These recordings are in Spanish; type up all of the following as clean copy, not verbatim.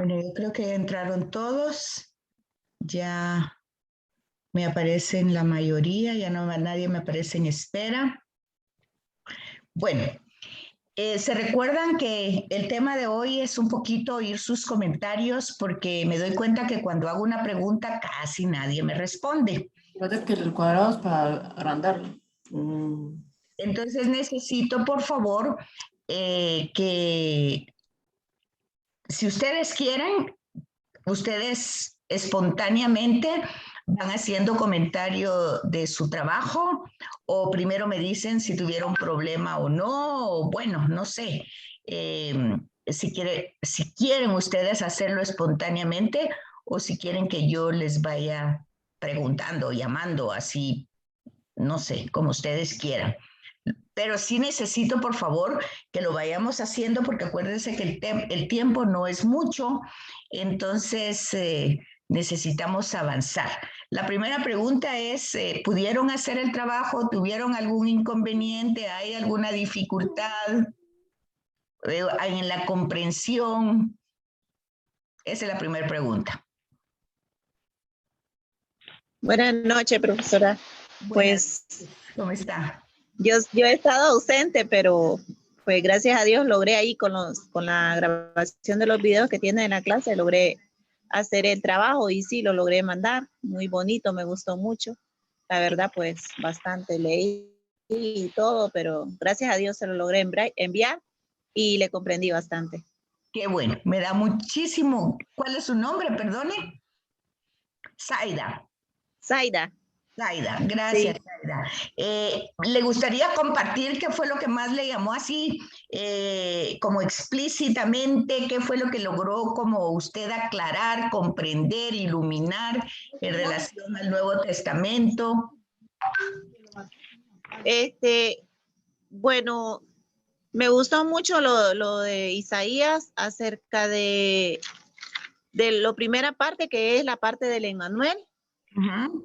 Bueno, yo creo que entraron todos. Ya me aparecen la mayoría, ya no nadie me aparece en espera. Bueno, se recuerdan que el tema de hoy es un poquito oír sus comentarios porque me doy cuenta que cuando hago una pregunta casi nadie me responde. Fíjate que el cuadrado es para agrandarlo. Entonces necesito, por favor, que si ustedes quieren, ustedes espontáneamente van haciendo comentario de su trabajo o primero me dicen si tuvieron problema o no, o bueno, no sé. Si quieren ustedes hacerlo espontáneamente o si quieren que yo les vaya preguntando, llamando, así, no sé, como ustedes quieran. Pero sí necesito, por favor, que lo vayamos haciendo porque acuérdense que el tiempo no es mucho, entonces necesitamos avanzar. La primera pregunta es, ¿pudieron hacer el trabajo? ¿Tuvieron algún inconveniente? ¿Hay alguna dificultad en la comprensión? Esa es la primera pregunta. Buenas noches, profesora. Buenas. Pues, ¿Cómo está? yo he estado ausente, pero pues gracias a Dios logré ahí con la grabación de los videos que tiene en la clase, logré hacer el trabajo y sí, lo logré mandar. Muy bonito, me gustó mucho. La verdad, pues bastante leí y todo, pero gracias a Dios se lo logré enviar y le comprendí bastante. Qué bueno, me da muchísimo. ¿Cuál es su nombre? Perdone. Zaida. Zaida. Zaida, gracias, Sí. Zaida. ¿Le gustaría compartir qué fue lo que más le llamó así, como explícitamente, qué fue lo que logró como usted aclarar, comprender, iluminar en relación al Nuevo Testamento? Bueno, me gustó mucho lo de Isaías acerca de la primera parte, que es la parte del Emmanuel.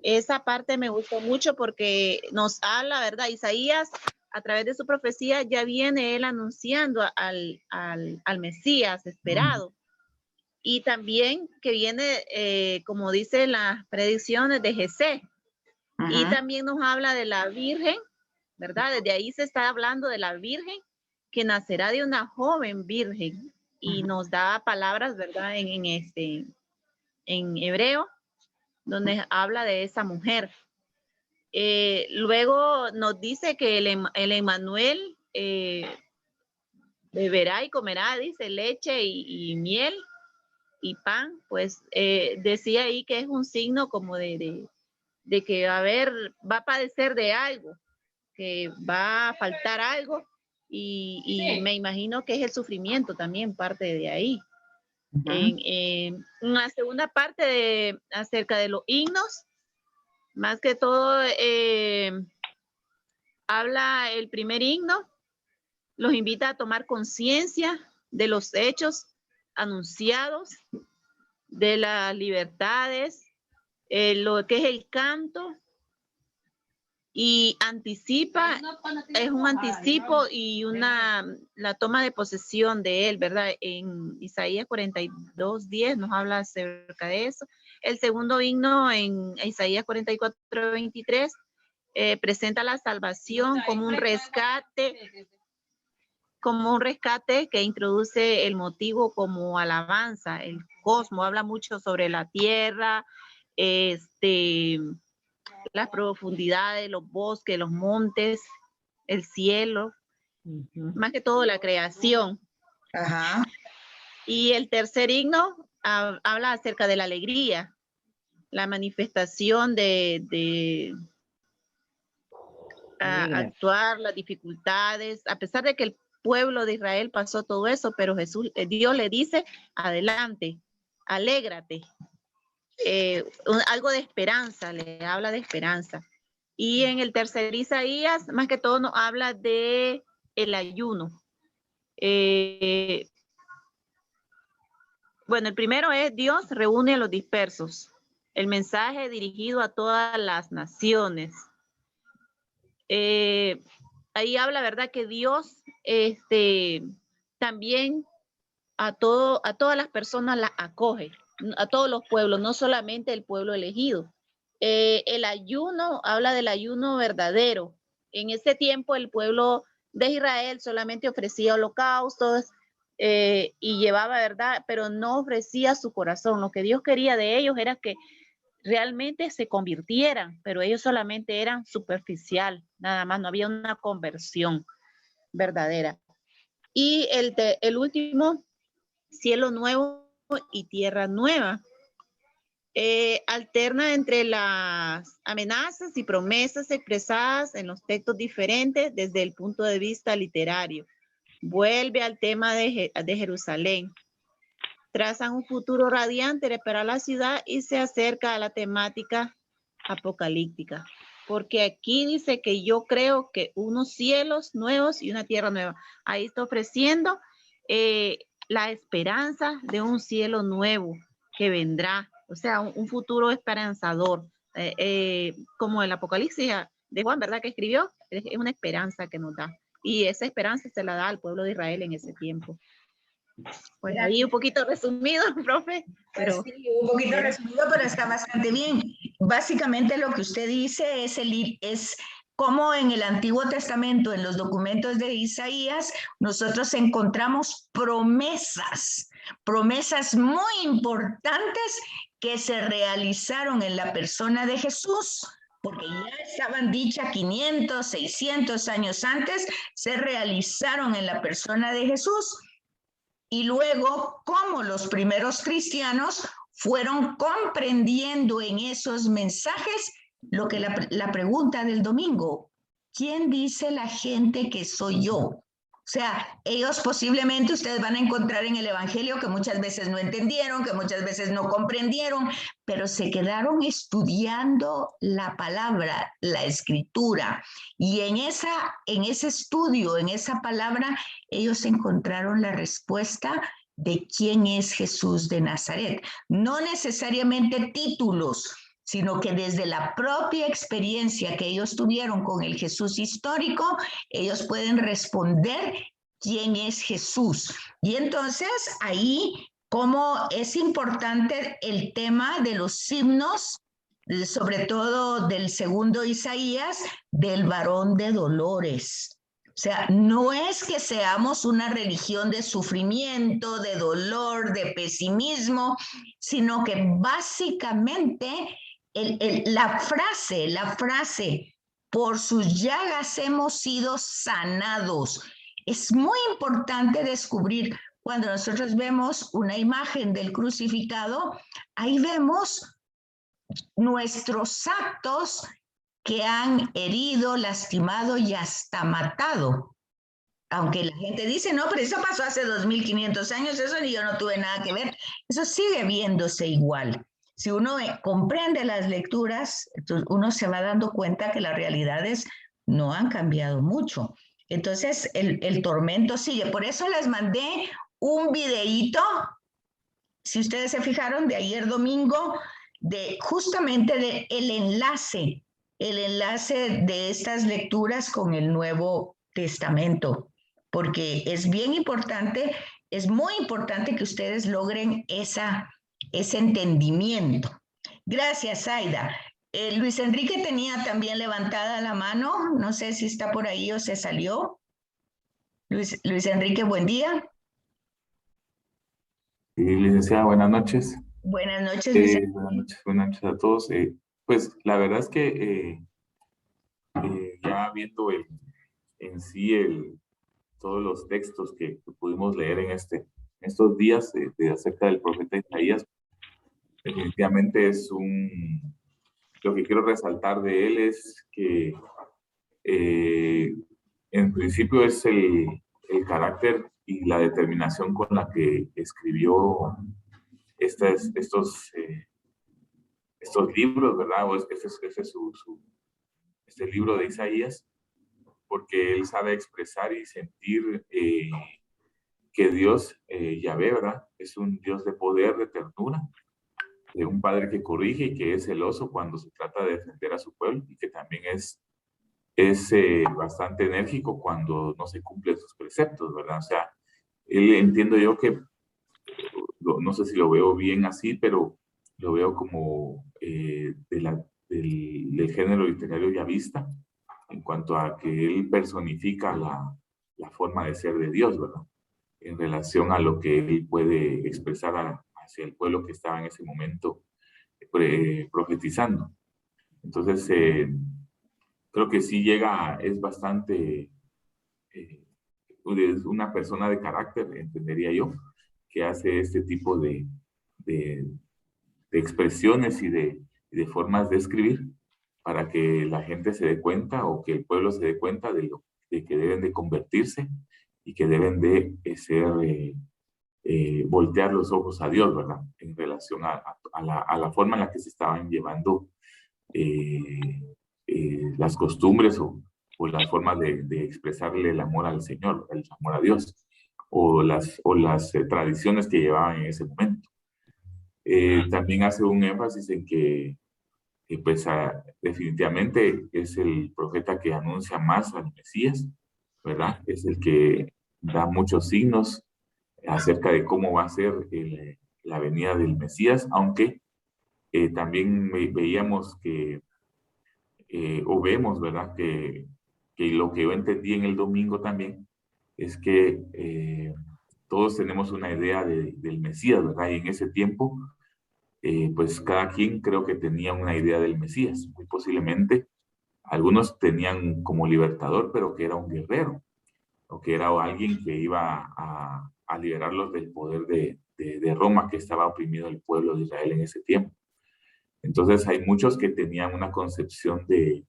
Esa parte me gustó mucho porque nos habla, ¿verdad? Isaías, a través de su profecía, ya viene él anunciando al Mesías esperado. Y también que viene, como dice las predicciones de Jesé. Y también nos habla de la Virgen, ¿verdad? Desde ahí se está hablando de la Virgen que nacerá de una joven virgen y nos da palabras, ¿verdad? En hebreo, donde habla de esa mujer. Luego nos dice que el Emmanuel beberá y comerá, dice, leche y miel y pan. Pues decía ahí que es un signo como de que va a padecer de algo, que va a faltar algo y me imagino que es el sufrimiento también parte de ahí. En la segunda parte acerca de los himnos, más que todo habla el primer himno, los invita a tomar conciencia de los hechos anunciados, de las libertades, lo que es el canto, y anticipa, es un anticipo y la toma de posesión de él, ¿verdad? En Isaías 42:10 nos habla acerca de eso. El segundo himno en Isaías 44:23 presenta la salvación como un rescate que introduce el motivo como alabanza. El cosmos habla mucho sobre la tierra, las profundidades, los bosques, los montes, el cielo, más que todo la creación. Y el tercer himno habla acerca de la alegría, la manifestación de actuar, las dificultades, a pesar de que el pueblo de Israel pasó todo eso, pero Dios le dice, adelante, alégrate. Algo de esperanza, le habla de esperanza. Y en el tercer Isaías, más que todo nos habla de el ayuno. Bueno, el primero es Dios reúne a los dispersos. El mensaje dirigido a todas las naciones. Ahí habla, ¿verdad? Que Dios también a todas las personas las acoge, a todos los pueblos, no solamente el pueblo elegido. El ayuno, habla del ayuno verdadero. En ese tiempo el pueblo de Israel solamente ofrecía holocaustos y llevaba, ¿verdad? Pero no ofrecía su corazón. Lo que Dios quería de ellos era que realmente se convirtieran, pero ellos solamente eran superficial, nada más, no había una conversión verdadera. Y el último, cielo nuevo y tierra nueva. Alterna entre las amenazas y promesas expresadas en los textos diferentes desde el punto de vista literario. Vuelve al tema de Jerusalén. Trazan un futuro radiante para la ciudad y se acerca a la temática apocalíptica. Porque aquí dice que yo creo que unos cielos nuevos y una tierra nueva. Ahí está ofreciendo la esperanza de un cielo nuevo que vendrá. O sea, un futuro esperanzador. Como el Apocalipsis de Juan, ¿verdad? Que escribió, es una esperanza que nos da. Y esa esperanza se la da al pueblo de Israel en ese tiempo. Pues ahí un poquito resumido, profe. Pero sí, un poquito resumido, pero está bastante bien. Básicamente lo que usted dice es cómo en el Antiguo Testamento, en los documentos de Isaías, nosotros encontramos promesas muy importantes que se realizaron en la persona de Jesús, porque ya estaban dichas 500, 600 años antes, se realizaron en la persona de Jesús. Y luego, cómo los primeros cristianos fueron comprendiendo en esos mensajes lo que la pregunta del domingo, ¿quién dice la gente que soy yo? O sea, ellos posiblemente ustedes van a encontrar en el Evangelio que muchas veces no entendieron, que muchas veces no comprendieron, pero se quedaron estudiando la palabra, la escritura. Y en ese estudio, en esa palabra, ellos encontraron la respuesta de quién es Jesús de Nazaret. No necesariamente títulos, sino que desde la propia experiencia que ellos tuvieron con el Jesús histórico, ellos pueden responder quién es Jesús. Y entonces ahí, cómo es importante el tema de los himnos, sobre todo del segundo Isaías, del varón de dolores. O sea, no es que seamos una religión de sufrimiento, de dolor, de pesimismo, sino que básicamente la frase, por sus llagas hemos sido sanados. Es muy importante descubrir, cuando nosotros vemos una imagen del crucificado, ahí vemos nuestros actos que han herido, lastimado y hasta matado. Aunque la gente dice, no, pero eso pasó hace 2500 años, eso yo no tuve nada que ver. Eso sigue viéndose igual. Si uno comprende las lecturas, uno se va dando cuenta que las realidades no han cambiado mucho. Entonces, el tormento sigue. Por eso les mandé un videíto, si ustedes se fijaron, de ayer domingo, justamente de el enlace de estas lecturas con el Nuevo Testamento, porque es bien importante, es muy importante que ustedes logren ese entendimiento. Gracias, Aida. Luis Enrique tenía también levantada la mano, no sé si está por ahí o se salió. Luis Enrique, buen día. Licenciada, buenas noches. Buenas noches, Luis. Buenas noches a todos. Pues la verdad es que ya viendo en sí todos los textos que pudimos leer en estos días acerca del profeta Isaías, definitivamente lo que quiero resaltar de él es que En principio es el carácter y la determinación con la que escribió estos libros, ¿verdad? Este libro de Isaías, porque él sabe expresar y sentir que Dios, Yahvé, ¿verdad? Es un Dios de poder, de ternura, de un padre que corrige y que es celoso cuando se trata de defender a su pueblo, y que también es bastante enérgico cuando no se cumplen sus preceptos, ¿verdad? O sea, él, entiendo yo que, no sé si lo veo bien así, pero lo veo como del género literario yavista, en cuanto a que él personifica la forma de ser de Dios, ¿verdad? En relación a lo que él puede expresar hacia el pueblo que estaba en ese momento profetizando. Entonces, creo que sí es bastante, es una persona de carácter, entendería yo, que hace este tipo de expresiones y de formas de escribir para que la gente se dé cuenta, o que el pueblo se dé cuenta de que deben de convertirse y que deben de voltear los ojos a Dios, ¿verdad? En relación a la forma en la que se estaban llevando las costumbres o las formas de expresarle el amor al Señor, el amor a Dios, o las tradiciones que llevaban en ese momento. También hace un énfasis en que pues definitivamente es el profeta que anuncia más al Mesías, ¿verdad? Es el que da muchos signos acerca de cómo va a ser la venida del Mesías, aunque también veíamos o vemos, ¿verdad? Que lo que yo entendí en el domingo también es que todos tenemos una idea del Mesías, ¿verdad? Y en ese tiempo, pues cada quien creo que tenía una idea del Mesías. Muy posiblemente algunos tenían como libertador, pero que era un guerrero, o que era alguien que iba a liberarlos del poder de Roma, que estaba oprimido el pueblo de Israel en ese tiempo. Entonces hay muchos que tenían una concepción del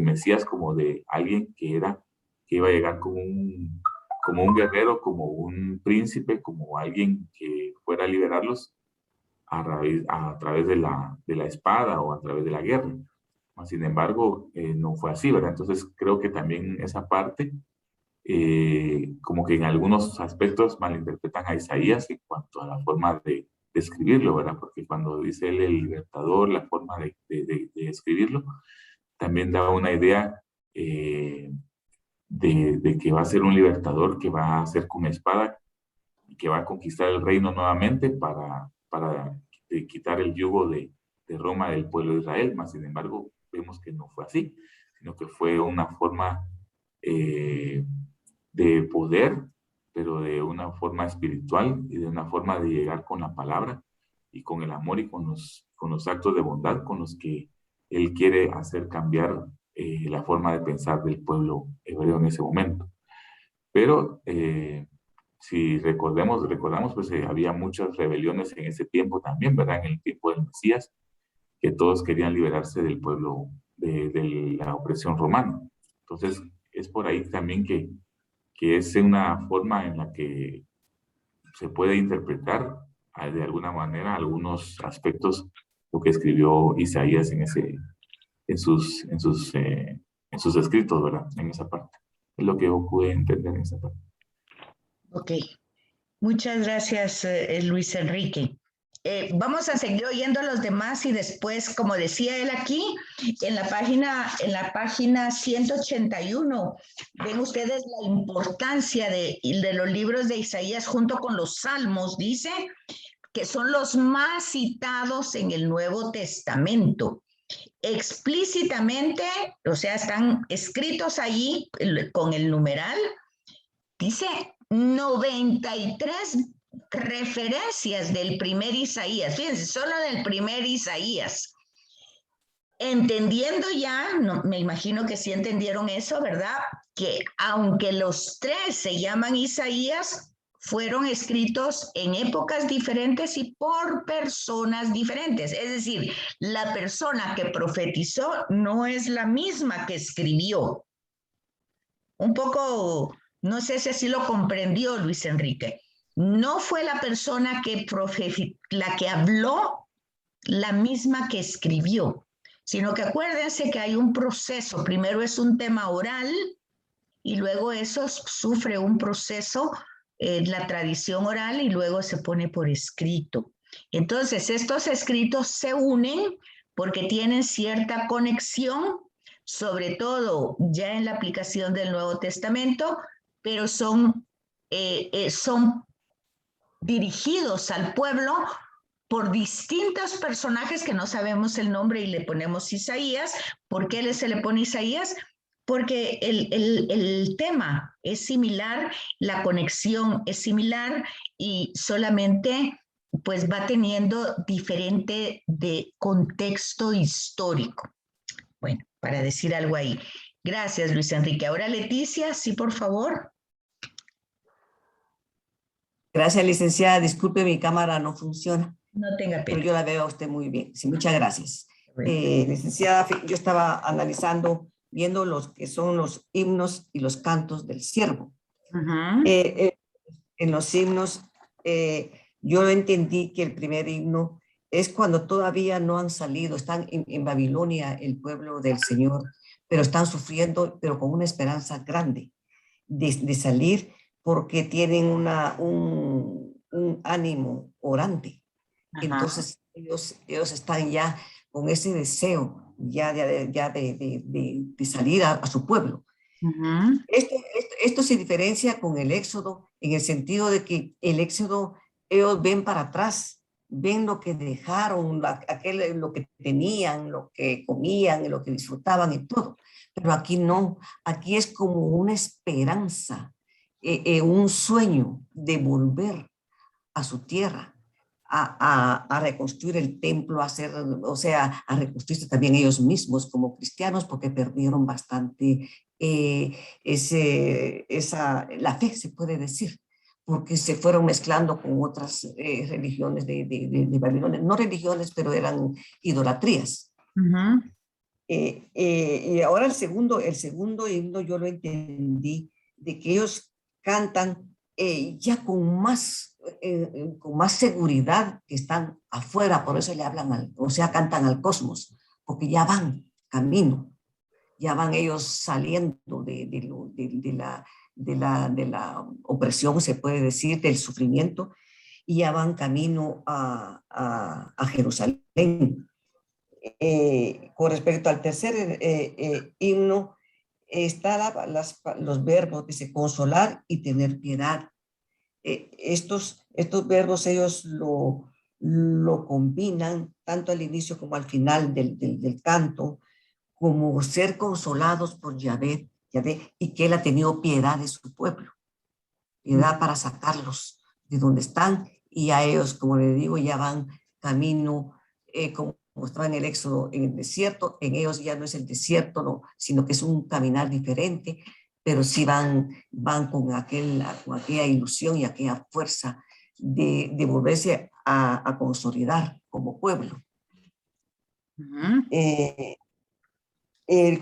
Mesías como de alguien que iba a llegar como un guerrero, como un príncipe, como alguien que fuera a liberarlos a través de la espada o a través de la guerra. Sin embargo, no fue así, ¿verdad? Entonces creo que también esa parte, como que en algunos aspectos malinterpretan a Isaías en cuanto a la forma de escribirlo, ¿verdad? Porque cuando dice él el libertador, la forma de escribirlo, también da una idea de que va a ser un libertador que va a ser con espada y que va a conquistar el reino nuevamente para quitar el yugo de Roma del pueblo de Israel. Mas, sin embargo, vemos que no fue así, sino que fue una forma de poder, pero de una forma espiritual y de una forma de llegar con la palabra y con el amor y con los actos de bondad con los que él quiere hacer cambiar la forma de pensar del pueblo hebreo en ese momento. Pero si recordamos, pues había muchas rebeliones en ese tiempo también, ¿verdad? En el tiempo del Mesías, que todos querían liberarse del pueblo, de la opresión romana. Entonces, es por ahí también que es una forma en la que se puede interpretar de alguna manera algunos aspectos lo que escribió Isaías en sus escritos, ¿verdad? En esa parte. Es lo que yo pude entender en esa parte. Ok. Muchas gracias, Luis Enrique. Vamos a seguir oyendo a los demás y después, como decía él aquí, en la página 181, ven ustedes la importancia de los libros de Isaías junto con los Salmos, dice, que son los más citados en el Nuevo Testamento. Explícitamente, o sea, están escritos allí con el numeral, dice 93 referencias del primer Isaías. Fíjense, solo del primer Isaías. Entendiendo ya, no, me imagino que sí entendieron eso, ¿verdad? Que aunque los tres se llaman Isaías, fueron escritos en épocas diferentes y por personas diferentes. Es decir, la persona que profetizó no es la misma que escribió. Un poco, no sé si así lo comprendió Luis Enrique. No fue la persona la que habló la misma que escribió, sino que acuérdense que hay un proceso. Primero es un tema oral y luego eso sufre un proceso, la tradición oral, y luego se pone por escrito. Entonces, estos escritos se unen porque tienen cierta conexión, sobre todo ya en la aplicación del Nuevo Testamento, pero son dirigidos al pueblo por distintos personajes que no sabemos el nombre y le ponemos Isaías. ¿Por qué se le pone Isaías? Porque el tema es similar, la conexión es similar y solamente pues va teniendo diferente de contexto histórico. Bueno, para decir algo ahí. Gracias, Luis Enrique. Ahora Leticia, sí, por favor. Gracias, licenciada. Disculpe, mi cámara no funciona. No tenga pena. Pero yo la veo a usted muy bien. Sí, muchas gracias. Licenciada, yo estaba analizando, viendo los que son los himnos y los cantos del siervo. En los himnos, yo entendí que el primer himno es cuando todavía no han salido, están en Babilonia, el pueblo del Señor, pero están sufriendo, pero con una esperanza grande de salir, porque tienen un ánimo orante. Entonces ellos están ya con ese deseo ya de salir a su pueblo. Esto se diferencia con el Éxodo en el sentido de que el Éxodo, ellos ven para atrás, ven lo que dejaron, lo que tenían, lo que comían, lo que disfrutaban y todo. Pero aquí no, aquí es como una esperanza, un sueño de volver a su tierra, a reconstruir el templo, a reconstruirse también ellos mismos como cristianos, porque perdieron bastante la fe, se puede decir, porque se fueron mezclando con otras religiones de Babilonia, no religiones, pero eran idolatrías. Y ahora el segundo himno yo lo entendí, de que ellos cantan ya con más seguridad, que están afuera, por eso le hablan cantan al cosmos, porque ya van camino, ya van ellos saliendo de la opresión, se puede decir, del sufrimiento, y ya van camino a Jerusalén. Con respecto al tercer himno, están los verbos, dice, consolar y tener piedad. Estos verbos ellos lo combinan tanto al inicio como al final del canto, como ser consolados por Yahvé, y que él ha tenido piedad de su pueblo, piedad para sacarlos de donde están, y a ellos, como le digo, ya van camino, como estaba en el Éxodo, en el desierto. En ellos ya no es el desierto, no, sino que es un caminar diferente, pero sí van con aquella ilusión y aquella fuerza de volverse a consolidar como pueblo.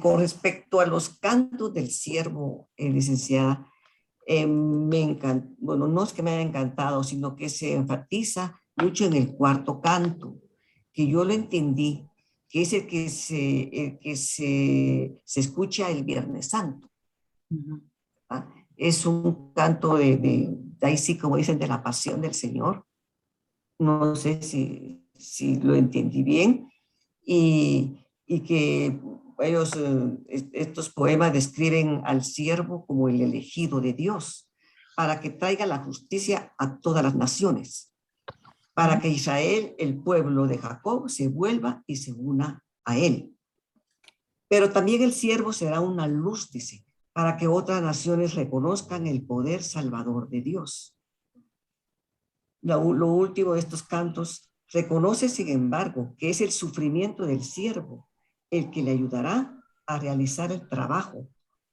Con respecto a los cantos del siervo, licenciada, me encanta, bueno, no es que me haya encantado, sino que se enfatiza mucho en el cuarto canto, que yo lo entendí, que es el que se escucha el Viernes Santo. Es un canto de ahí sí, como dicen, de la pasión del Señor. No sé si lo entendí bien, y que ellos, estos poemas describen al siervo como el elegido de Dios, para que traiga la justicia a todas las naciones, para que Israel, el pueblo de Jacob, se vuelva y se una a él. Pero también el siervo será una luz, dice, para que otras naciones reconozcan el poder salvador de Dios. Lo último de estos cantos reconoce, sin embargo, que es el sufrimiento del siervo el que le ayudará a realizar el trabajo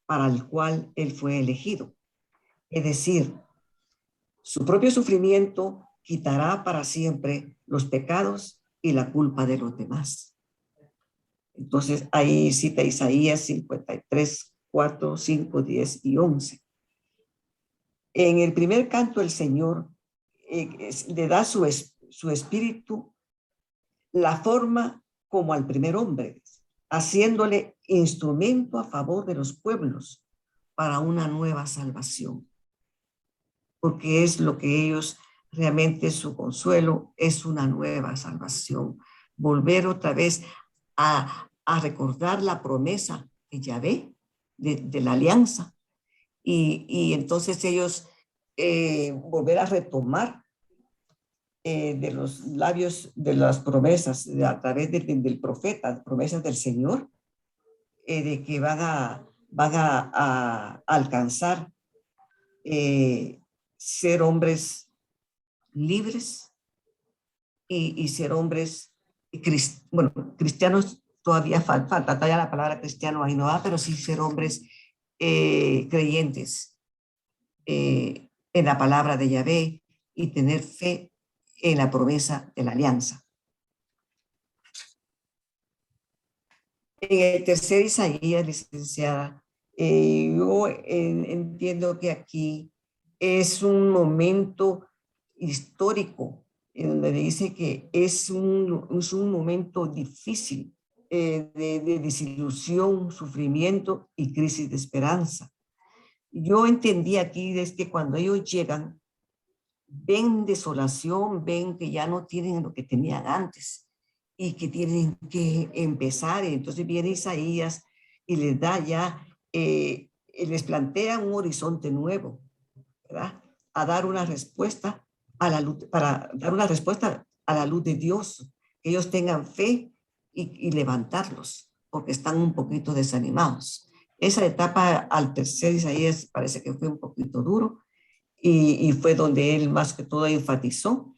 para el cual él fue elegido. Es decir, Su propio sufrimiento quitará para siempre los pecados y la culpa de los demás. Entonces ahí cita Isaías 53, 4, 5, 10 y 11. En el primer canto el Señor le da su espíritu, la forma como al primer hombre, haciéndole instrumento a favor de los pueblos para una nueva salvación. Porque es lo que ellos realmente, su consuelo es una nueva salvación. Volver otra vez a recordar la promesa de Yahvé, de la alianza. Y entonces ellos volver a retomar de los labios de las promesas, a través del profeta, promesas del Señor, de que van a alcanzar ser hombres libres y ser hombres, cristianos todavía falta todavía la palabra cristiano ahí no va, pero sí ser hombres creyentes en la palabra de Yahvé y tener fe en la promesa de la alianza. En el tercer Isaías, licenciada, yo entiendo que aquí es un momento histórico en donde dice que es un momento difícil de desilusión, sufrimiento y crisis de esperanza. Yo entendí aquí es que cuando ellos llegan, ven desolación, ven que ya no tienen lo que tenían antes y que tienen que empezar. Y entonces viene Isaías y les da ya, les plantea un horizonte nuevo, ¿verdad? A dar una respuesta a la luz, para dar una respuesta a la luz de Dios, que ellos tengan fe y levantarlos, porque están un poquito desanimados. Esa etapa al tercer Isaías parece que fue un poquito duro y fue donde él más que todo enfatizó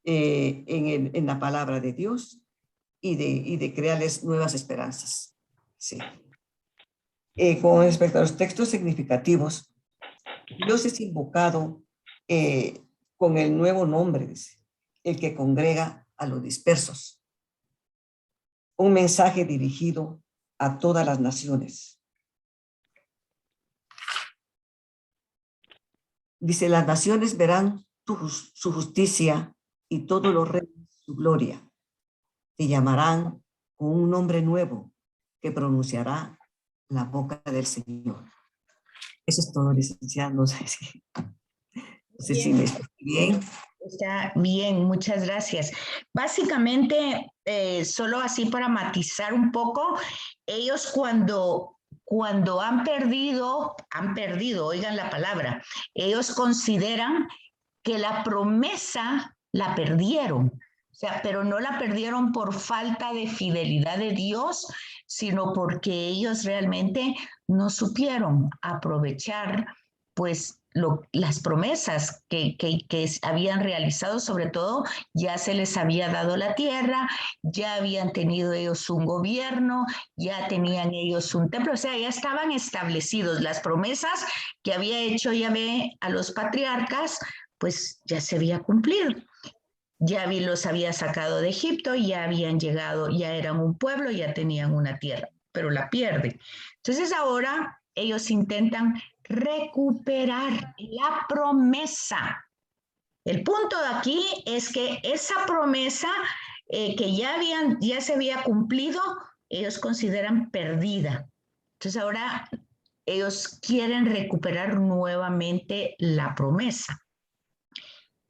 en la palabra de Dios y de crearles nuevas esperanzas. Sí. Con respecto a los textos significativos, Dios es invocado con el nuevo nombre, dice, el que congrega a los dispersos. Un mensaje dirigido a todas las naciones. Dice, las naciones verán su justicia y todos los reyes su gloria. Te llamarán con un nombre nuevo que pronunciará la boca del Señor. Eso es todo, licenciada. No sé si me explico bien. Está bien, muchas gracias. Básicamente, solo así para matizar un poco, ellos cuando han perdido, oigan la palabra, ellos consideran que la promesa la perdieron. O sea, pero no la perdieron por falta de fidelidad de Dios, sino porque ellos realmente no supieron aprovechar, pues, las promesas que habían realizado. Sobre todo, ya se les había dado la tierra, ya habían tenido ellos un gobierno, ya tenían ellos un templo, o sea, ya estaban establecidos. Las promesas que había hecho Yahvé a los patriarcas, pues ya se había cumplido. Ya los había sacado de Egipto, ya habían llegado, ya eran un pueblo, ya tenían una tierra, pero la pierden. Entonces ahora ellos intentan recuperar la promesa. El punto de aquí es que esa promesa que ya se había cumplido, ellos consideran perdida. Entonces ahora ellos quieren recuperar nuevamente la promesa.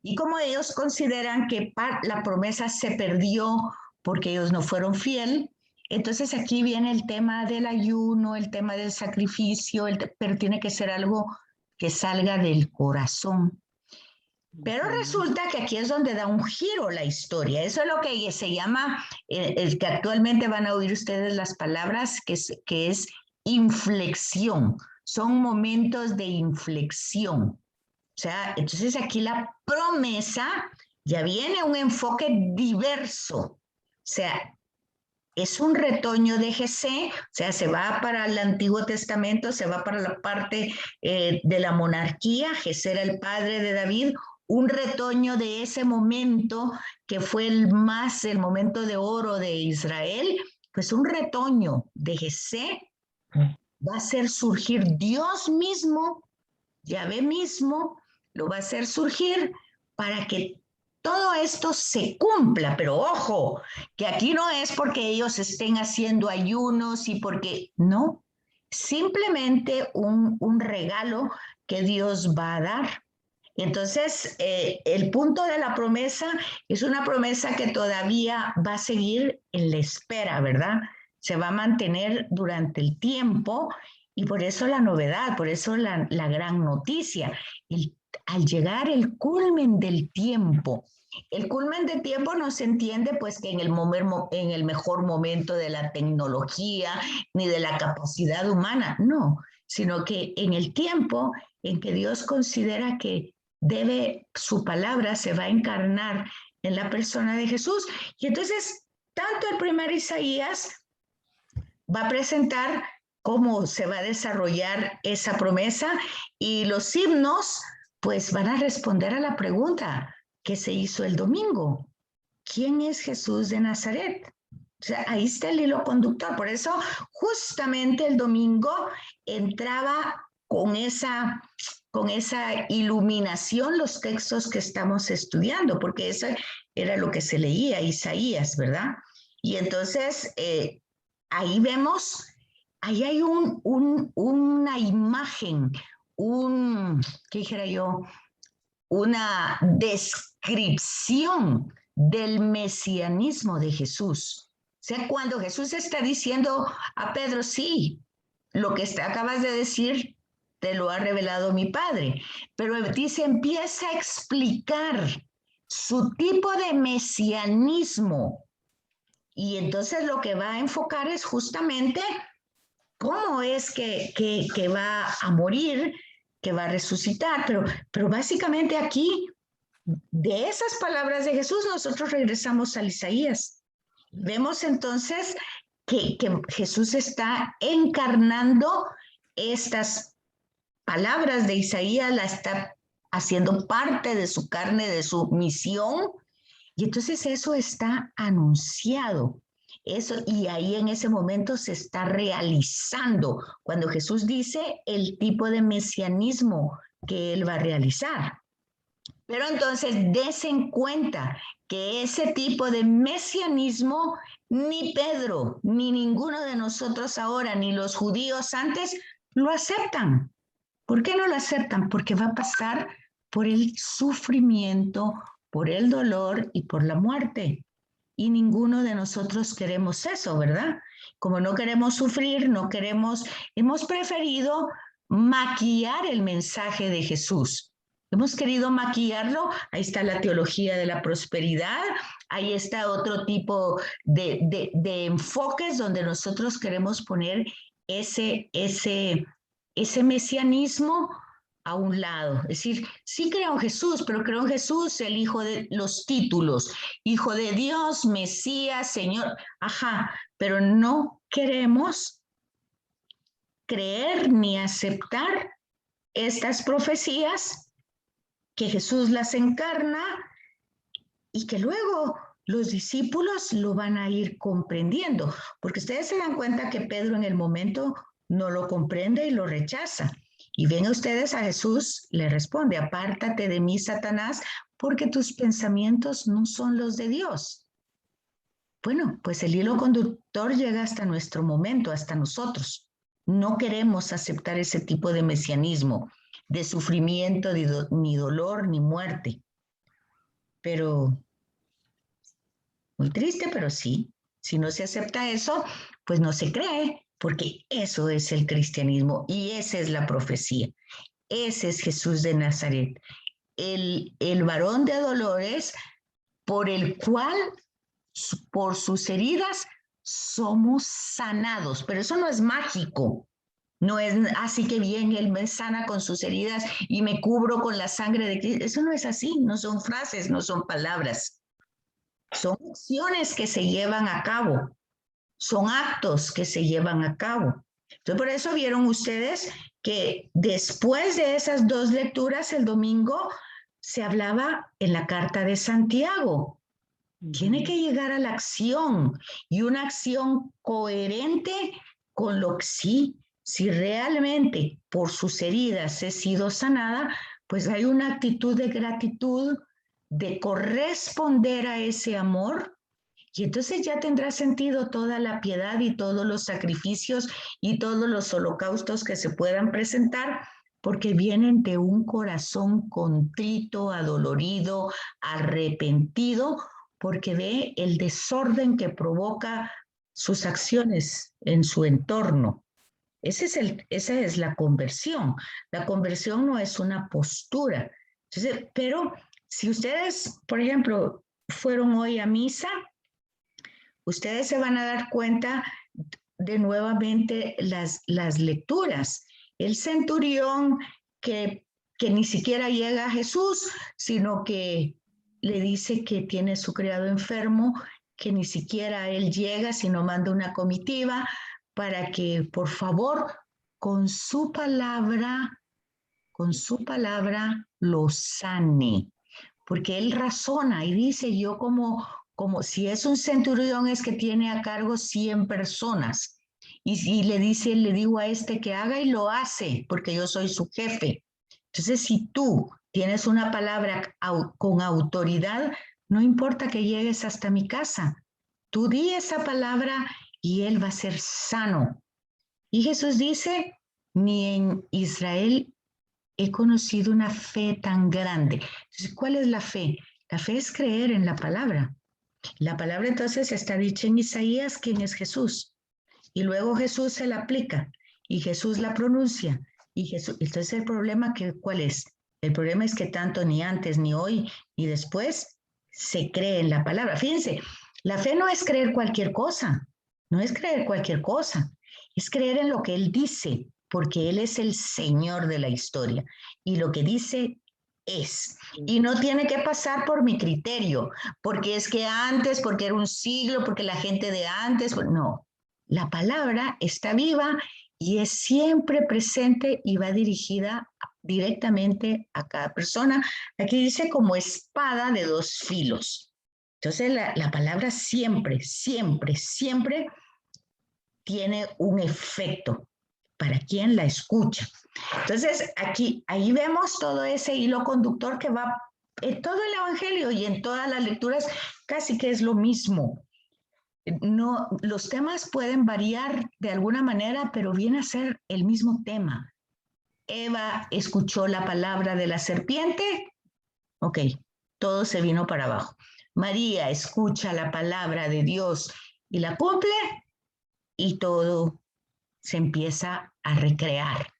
Y como ellos consideran que la promesa se perdió porque ellos no fueron fieles, entonces aquí viene el tema del ayuno, el tema del sacrificio, pero tiene que ser algo que salga del corazón. Pero resulta que aquí es donde da un giro la historia. Eso es lo que se llama, el que actualmente van a oír ustedes las palabras, que es inflexión. Son momentos de inflexión. O sea, entonces aquí la promesa ya viene un enfoque diverso. O sea, es un retoño de Jesé, o sea, se va para el Antiguo Testamento, se va para la parte de la monarquía. Jesé era el padre de David, un retoño de ese momento que fue el momento de oro de Israel, pues un retoño de Jesé va a hacer surgir Dios mismo, Yahvé mismo, lo va a hacer surgir para que todo esto se cumpla. Pero ojo, que aquí no es porque ellos estén haciendo ayunos y porque, no, simplemente un regalo que Dios va a dar. Entonces, el punto de la promesa es una promesa que todavía va a seguir en la espera, ¿verdad? Se va a mantener durante el tiempo y por eso la novedad, por eso la gran noticia. Al llegar el culmen del tiempo, el culmen del tiempo no se entiende pues que en el mejor momento de la tecnología ni de la capacidad humana, no, sino que en el tiempo en que Dios considera que su palabra se va a encarnar en la persona de Jesús. Y entonces, tanto el primer Isaías va a presentar cómo se va a desarrollar esa promesa y los himnos pues van a responder a la pregunta que se hizo el domingo. ¿Quién es Jesús de Nazaret? O sea, ahí está el hilo conductor. Por eso, justamente el domingo entraba con esa iluminación los textos que estamos estudiando, porque eso era lo que se leía, Isaías, ¿verdad? Y entonces, ahí vemos, ahí hay una imagen, ¿qué dijera yo? Una descripción del mesianismo de Jesús. O sea, cuando Jesús está diciendo a Pedro, sí, lo que acabas de decir te lo ha revelado mi Padre, pero dice, empieza a explicar su tipo de mesianismo y entonces lo que va a enfocar es justamente cómo es que va a morir, que va a resucitar, pero básicamente aquí, de esas palabras de Jesús, nosotros regresamos a Isaías. Vemos entonces que Jesús está encarnando estas palabras de Isaías, la está haciendo parte de su carne, de su misión, y entonces eso está anunciado. Eso, y ahí en ese momento se está realizando cuando Jesús dice el tipo de mesianismo que él va a realizar. Pero entonces desen cuenta que ese tipo de mesianismo ni Pedro, ni ninguno de nosotros ahora, ni los judíos antes lo aceptan. ¿Por qué no lo aceptan? Porque va a pasar por el sufrimiento, por el dolor y por la muerte. Y ninguno de nosotros queremos eso, ¿verdad? Como no queremos sufrir, hemos preferido maquillar el mensaje de Jesús. Hemos querido maquillarlo, ahí está la teología de la prosperidad, ahí está otro tipo de enfoques donde nosotros queremos poner ese mesianismo a un lado. Es decir, sí creo en Jesús, pero creo en Jesús, el hijo de los títulos, hijo de Dios, Mesías, Señor, pero no queremos creer ni aceptar estas profecías que Jesús las encarna y que luego los discípulos lo van a ir comprendiendo, porque ustedes se dan cuenta que Pedro en el momento no lo comprende y lo rechaza. Y ven ustedes a Jesús, le responde, apártate de mí, Satanás, porque tus pensamientos no son los de Dios. Bueno, pues el hilo conductor llega hasta nuestro momento, hasta nosotros. No queremos aceptar ese tipo de mesianismo, de sufrimiento, ni dolor, ni muerte. Pero, muy triste, pero sí. Si no se acepta eso, pues no se cree. Porque eso es el cristianismo y esa es la profecía. Ese es Jesús de Nazaret, el varón de dolores por el cual, por sus heridas, somos sanados. Pero eso no es mágico. No es así que bien, Él me sana con sus heridas y me cubro con la sangre de Cristo. Eso no es así, no son frases, no son palabras. Son acciones que se llevan a cabo. Son actos que se llevan a cabo. Entonces, por eso vieron ustedes que después de esas dos lecturas el domingo se hablaba en la carta de Santiago. Tiene que llegar a la acción y una acción coherente con lo que sí, si realmente por sus heridas he sido sanada, pues hay una actitud de gratitud, de corresponder a ese amor. Y entonces ya tendrá sentido toda la piedad y todos los sacrificios y todos los holocaustos que se puedan presentar, porque vienen de un corazón contrito, adolorido, arrepentido, porque ve el desorden que provoca sus acciones en su entorno. Esa es la conversión. La conversión no es una postura. Entonces, pero si ustedes, por ejemplo, fueron hoy a misa, ustedes se van a dar cuenta de nuevamente las lecturas. El centurión que ni siquiera llega a Jesús, sino que le dice que tiene su criado enfermo, que ni siquiera él llega, sino manda una comitiva para que, por favor, con su palabra lo sane. Porque él razona y dice, yo como si es un centurión es que tiene a cargo 100 personas. Y le dice, le digo a este que haga y lo hace, porque yo soy su jefe. Entonces, si tú tienes una palabra con autoridad, no importa que llegues hasta mi casa. Tú di esa palabra y él va a ser sano. Y Jesús dice, ni en Israel he conocido una fe tan grande. Entonces, ¿cuál es la fe? La fe es creer en la palabra. La palabra entonces está dicha en Isaías, ¿quién es Jesús? Y luego Jesús se la aplica y Jesús la pronuncia. Y Jesús, entonces el problema, ¿cuál es? El problema es que tanto ni antes, ni hoy, ni después se cree en la palabra. Fíjense, la fe no es creer cualquier cosa, no es creer cualquier cosa, es creer en lo que Él dice, porque Él es el Señor de la historia y lo que dice es. Y no tiene que pasar por mi criterio, porque es que antes, porque era un siglo, porque la gente de antes, no. La palabra está viva y es siempre presente y va dirigida directamente a cada persona. Aquí dice como espada de 2 filos. Entonces la palabra siempre, siempre, siempre tiene un efecto para quien la escucha. Entonces, ahí vemos todo ese hilo conductor que va en todo el Evangelio y en todas las lecturas, casi que es lo mismo. No, los temas pueden variar de alguna manera, pero viene a ser el mismo tema. Eva escuchó la palabra de la serpiente, ok, todo se vino para abajo. María escucha la palabra de Dios y la cumple, y todo se empieza a recrear,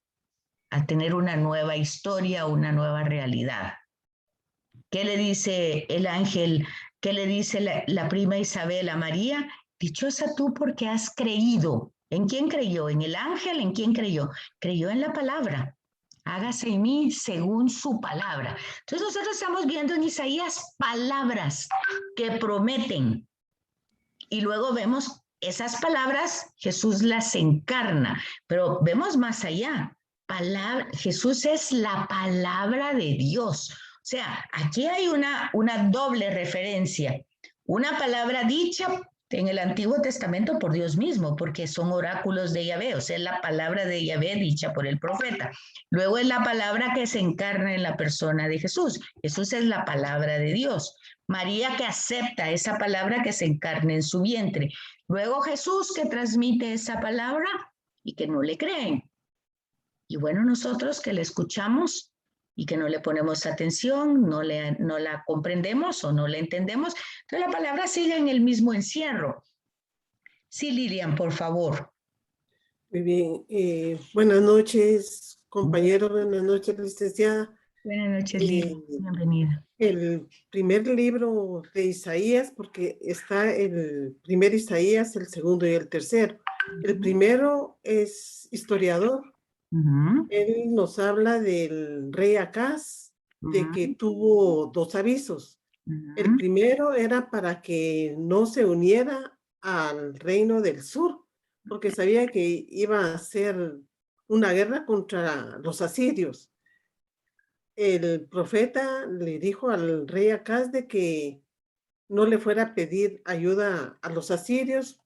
a tener una nueva historia, una nueva realidad. ¿Qué le dice el ángel? ¿Qué le dice la prima Isabel a María? Dichosa tú porque has creído. ¿En quién creyó? ¿En el ángel? ¿En quién creyó? Creyó en la palabra. Hágase en mí según su palabra. Entonces nosotros estamos viendo en Isaías palabras que prometen. Y luego vemos esas palabras, Jesús las encarna, pero vemos más allá. Jesús es la palabra de Dios. O sea, aquí hay una doble referencia. Una palabra dicha en el Antiguo Testamento por Dios mismo, porque son oráculos de Yahvé, o sea, es la palabra de Yahvé dicha por el profeta. Luego es la palabra que se encarna en la persona de Jesús. Jesús es la palabra de Dios. María que acepta esa palabra que se encarna en su vientre. Luego Jesús que transmite esa palabra y que no le creen. Y bueno, nosotros que le escuchamos y que no le ponemos atención, no la comprendemos o no la entendemos, entonces la palabra sigue en el mismo encierro. Sí, Lilian, por favor. Muy bien. Buenas noches, compañero. Buenas noches, licenciada. Buenas noches, Lilian. Bienvenida. El primer libro de Isaías, porque está el primer Isaías, el segundo y el tercero. El primero es historiador. Él nos habla del rey Acaz, de que tuvo 2 avisos. El primero era para que no se uniera al reino del sur, porque sabía que iba a ser una guerra contra los asirios. el profeta le dijo al rey Acaz de que no le fuera a pedir ayuda a los asirios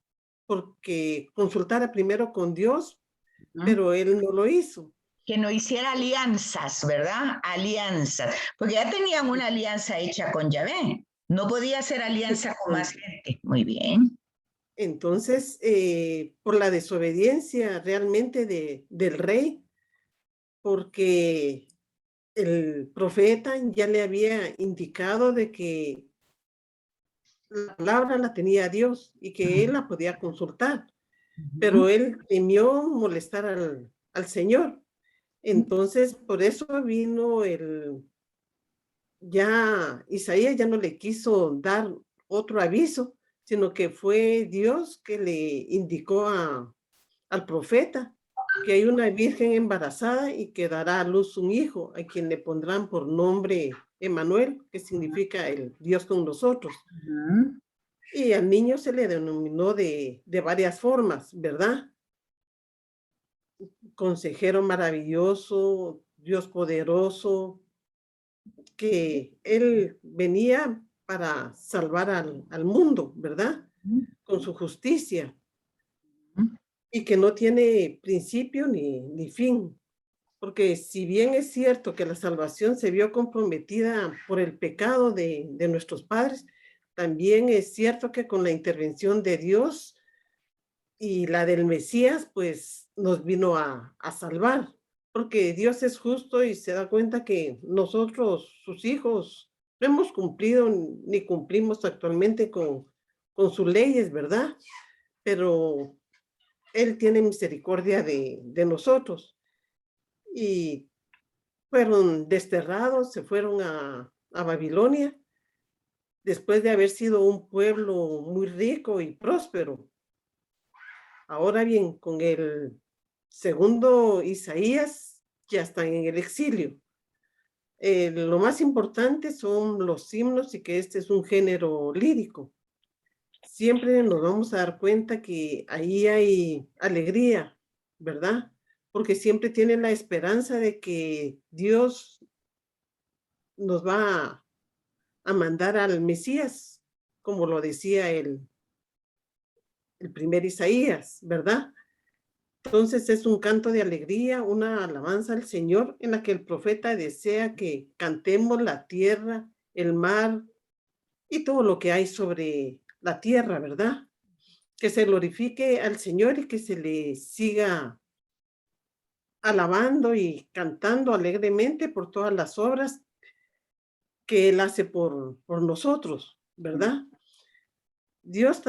porque consultara primero con Dios, pero él no lo hizo. Que no hiciera alianzas, ¿verdad? Alianzas, porque ya tenían una alianza hecha con Yahvé. No podía hacer alianza con más gente. Muy bien. Entonces, por la desobediencia realmente del rey, porque el profeta ya le había indicado de que la palabra la tenía Dios y que él la podía consultar, pero él temió molestar al Señor. Entonces, por eso vino Isaías ya no le quiso dar otro aviso, sino que fue Dios que le indicó al profeta que hay una virgen embarazada y que dará a luz un hijo, a quien le pondrán por nombre Emmanuel, que significa el Dios con nosotros. Y al niño se le denominó de varias formas, ¿verdad? Consejero maravilloso, Dios poderoso, que él venía para salvar al mundo, ¿verdad? Con su justicia. Y que no tiene principio ni fin. Porque si bien es cierto que la salvación se vio comprometida por el pecado de nuestros padres, también es cierto que con la intervención de Dios y la del Mesías, pues nos vino a salvar, porque Dios es justo y se da cuenta que nosotros, sus hijos, no hemos cumplido ni cumplimos actualmente con sus leyes, ¿verdad? Pero Él tiene misericordia de nosotros. Y fueron desterrados, se fueron a Babilonia, después de haber sido un pueblo muy rico y próspero. Ahora bien, con el segundo Isaías, ya están en el exilio. Lo más importante son los himnos y que este es un género lírico. Siempre nos vamos a dar cuenta que ahí hay alegría, ¿verdad? Porque siempre tienen la esperanza de que Dios nos va a mandar al Mesías, como lo decía el primer Isaías, ¿verdad? Entonces es un canto de alegría, una alabanza al Señor en la que el profeta desea que cantemos la tierra, el mar y todo lo que hay sobre la tierra, ¿verdad? Que se glorifique al Señor y que se le siga alabando y cantando alegremente por todas las obras que Él hace por nosotros, ¿verdad? Dios